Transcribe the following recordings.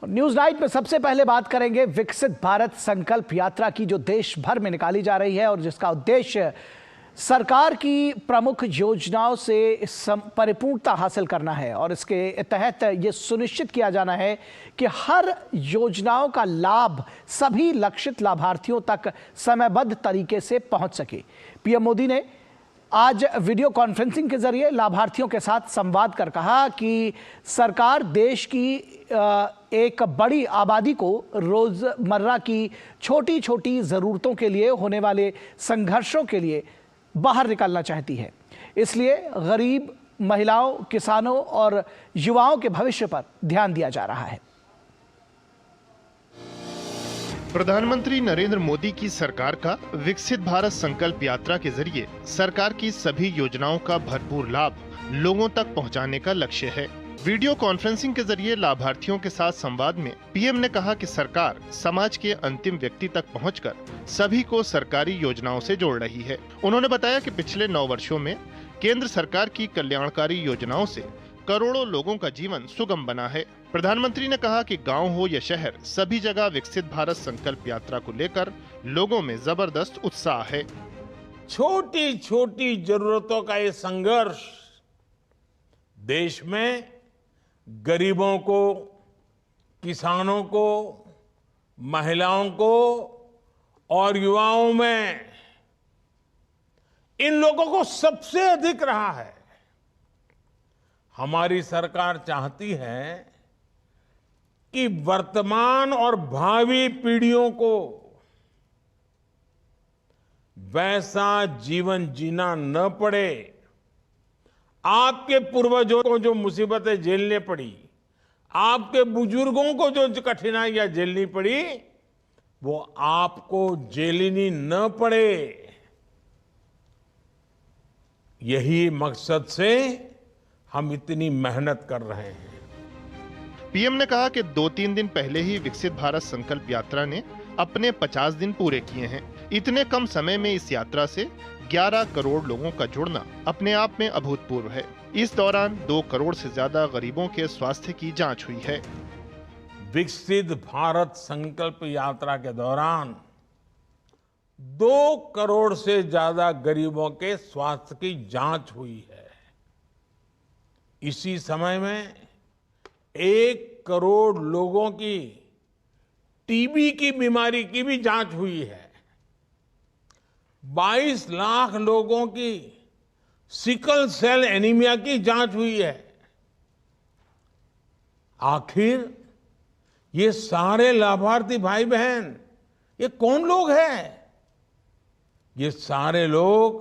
News night में सबसे पहले बात करेंगे विकसित भारत संकल्प यात्रा की, जो देश भर में निकाली जा रही है और जिसका उद्देश्य सरकार की प्रमुख योजनाओं से परिपूर्णता हासिल करना है। और इसके तहत ये सुनिश्चित किया जाना है कि हर योजनाओं का लाभ सभी लक्षित लाभार्थियों तक समयबद्ध तरीके से पहुंच सके। पीएम मोदी ने आज वीडियो कॉन्फ्रेंसिंग के जरिए लाभार्थियों के साथ संवाद कर कहा कि सरकार देश की एक बड़ी आबादी को रोजमर्रा की छोटी छोटी जरूरतों के लिए होने वाले संघर्षों के लिए बाहर निकालना चाहती है। इसलिए गरीब, महिलाओं, किसानों और युवाओं के भविष्य पर ध्यान दिया जा रहा है। प्रधानमंत्री नरेंद्र मोदी की सरकार का विकसित भारत संकल्प यात्रा के जरिए सरकार की सभी योजनाओं का भरपूर लाभ लोगों तक पहुंचाने का लक्ष्य है। वीडियो कॉन्फ्रेंसिंग के जरिए लाभार्थियों के साथ संवाद में पीएम ने कहा कि सरकार समाज के अंतिम व्यक्ति तक पहुंचकर सभी को सरकारी योजनाओं से जोड़ रही है। उन्होंने बताया कि पिछले 9 वर्षों में केंद्र सरकार की कल्याणकारी योजनाओं से करोड़ों लोगों का जीवन सुगम बना है। प्रधानमंत्री ने कहा कि गांव हो या शहर, सभी जगह विकसित भारत संकल्प यात्रा को लेकर लोगों में जबरदस्त उत्साह है। छोटी छोटी जरूरतों का ये संघर्ष देश में गरीबों को, किसानों को, महिलाओं को और युवाओं में, इन लोगों को सबसे अधिक रहा है। हमारी सरकार चाहती है कि वर्तमान और भावी पीढ़ियों को वैसा जीवन जीना न पड़े। आपके पूर्वजों को जो मुसीबतें झेलने पड़ी, आपके बुजुर्गों को जो कठिनाइयां झेलनी पड़ी, वो आपको झेलनी न पड़े। यही मकसद से हम इतनी मेहनत कर रहे हैं। पीएम ने कहा कि 2-3 दिन पहले ही विकसित भारत संकल्प यात्रा ने अपने 50 दिन पूरे किए हैं। इतने कम समय में इस यात्रा से 11 करोड़ लोगों का जुड़ना अपने आप में अभूतपूर्व है। इस दौरान 2 करोड़ से ज्यादा गरीबों के स्वास्थ्य की जांच हुई है। विकसित भारत संकल्प यात्रा के दौरान 2 करोड़ से ज्यादा गरीबों के स्वास्थ्य की जांच हुई है। इसी समय में 1 करोड़ लोगों की टीबी की बीमारी की भी जांच हुई है। 22 लाख लोगों की सिकल सेल एनीमिया की जांच हुई है। आखिर ये सारे लाभार्थी भाई बहन, ये कौन लोग हैं? ये सारे लोग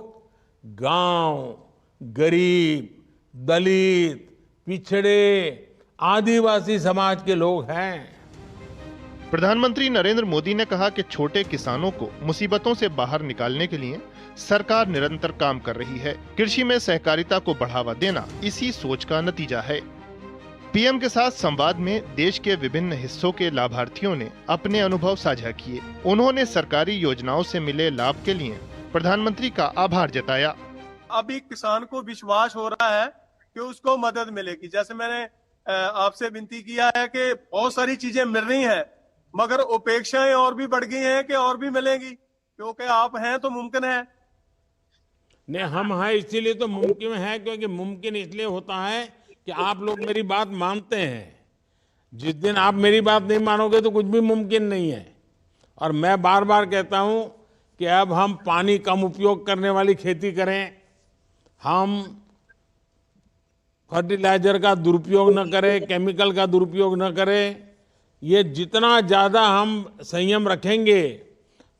गांव, गरीब, दलित, पिछड़े, आदिवासी समाज के लोग हैं। प्रधानमंत्री नरेंद्र मोदी ने कहा कि छोटे किसानों को मुसीबतों से बाहर निकालने के लिए सरकार निरंतर काम कर रही है। कृषि में सहकारिता को बढ़ावा देना इसी सोच का नतीजा है। पीएम के साथ संवाद में देश के विभिन्न हिस्सों के लाभार्थियों ने अपने अनुभव साझा किए। उन्होंने सरकारी योजनाओं से मिले लाभ के लिए प्रधानमंत्री का आभार जताया। अभी किसान को विश्वास हो रहा है कि उसको मदद मिलेगी। जैसे मैंने आपसे विनती किया है कि बहुत सारी चीजें मिल रही हैं, मगर अपेक्षाएं और भी बढ़ गई हैं कि और भी मिलेंगी, क्योंकि आप हैं तो मुमकिन है। नहीं, हम हैं इसीलिए तो मुमकिन है, क्योंकि मुमकिन इसलिए होता है कि आप लोग मेरी बात मानते हैं। जिस दिन आप मेरी बात नहीं मानोगे तो कुछ भी मुमकिन नहीं है। और मैं बार बार कहता हूं कि अब हम पानी कम उपयोग करने वाली खेती करें, हम फर्टिलाइजर का दुरुपयोग न करें, केमिकल का दुरुपयोग न करें। ये जितना ज्यादा हम संयम रखेंगे,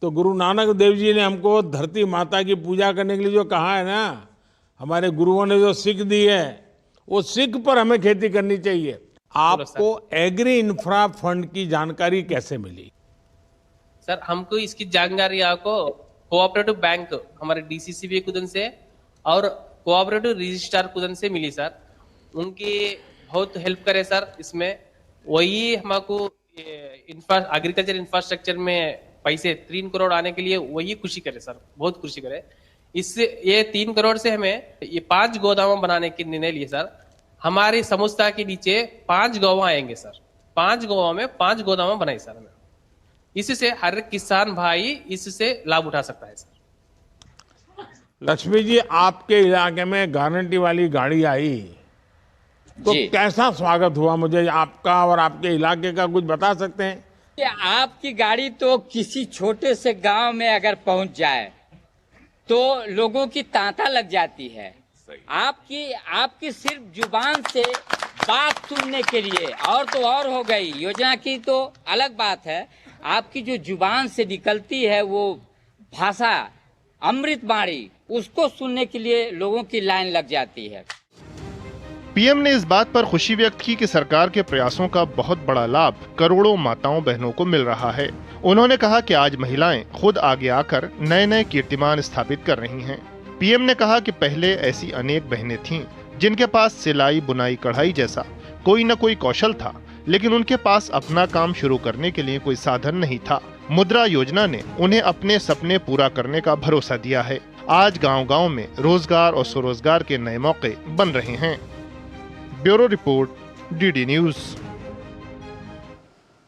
तो गुरु नानक देव जी ने हमको धरती माता की पूजा करने के लिए जो कहा है ना, हमारे गुरुओं ने जो सीख दी है, वो सीख पर हमें खेती करनी चाहिए। आपको एग्री इंफ्रा फंड की जानकारी कैसे मिली? सर, हमको इसकी जानकारी आपको कोऑपरेटिव बैंक हमारे डीसीसीबी कुदन से और कोऑपरेटिव रजिस्ट्रार कुदन से मिली सर। उनकी बहुत हेल्प करे सर। इसमें वही हमको एग्रीकल्चर इंफ्रास्ट्रक्चर में पैसे 3 करोड़ आने के लिए वही खुशी करे सर, बहुत खुशी करे। इससे ये 3 करोड़ से हमें ये 5 गोदाम बनाने के निर्णय लिए सर। हमारी संस्था के नीचे 5 गाँव आएंगे सर। 5 गाँव में 5 गोदाम बनाई सर हमने। इससे हर एक किसान भाई इससे लाभ उठा सकता है सर। लक्ष्मी जी, आपके इलाके में गारंटी वाली गाड़ी आई तो जी। कैसा स्वागत हुआ? मुझे आपका और आपके इलाके का कुछ बता सकते हैं? कि आपकी गाड़ी तो किसी छोटे से गांव में अगर पहुंच जाए तो लोगों की तांता लग जाती है। आपकी सिर्फ जुबान से बात सुनने के लिए, और तो और हो गई, योजना की तो अलग बात है, आपकी जो जुबान से निकलती है वो भाषा अमृत बाणी, उसको सुनने के लिए लोगों की लाइन लग जाती है। पीएम ने इस बात पर खुशी व्यक्त की कि सरकार के प्रयासों का बहुत बड़ा लाभ करोड़ों माताओं बहनों को मिल रहा है। उन्होंने कहा कि आज महिलाएं खुद आगे आकर नए नए कीर्तिमान स्थापित कर रही हैं। पीएम ने कहा कि पहले ऐसी अनेक बहनें थीं जिनके पास सिलाई, बुनाई, कढ़ाई जैसा कोई न कोई कौशल था, लेकिन उनके पास अपना काम शुरू करने के लिए कोई साधन नहीं था। मुद्रा योजना ने उन्हें अपने सपने पूरा करने का भरोसा दिया है। आज गांव-गांव में रोजगार और स्वरोजगार के नए मौके बन रहे हैं। Bureau report, DD news.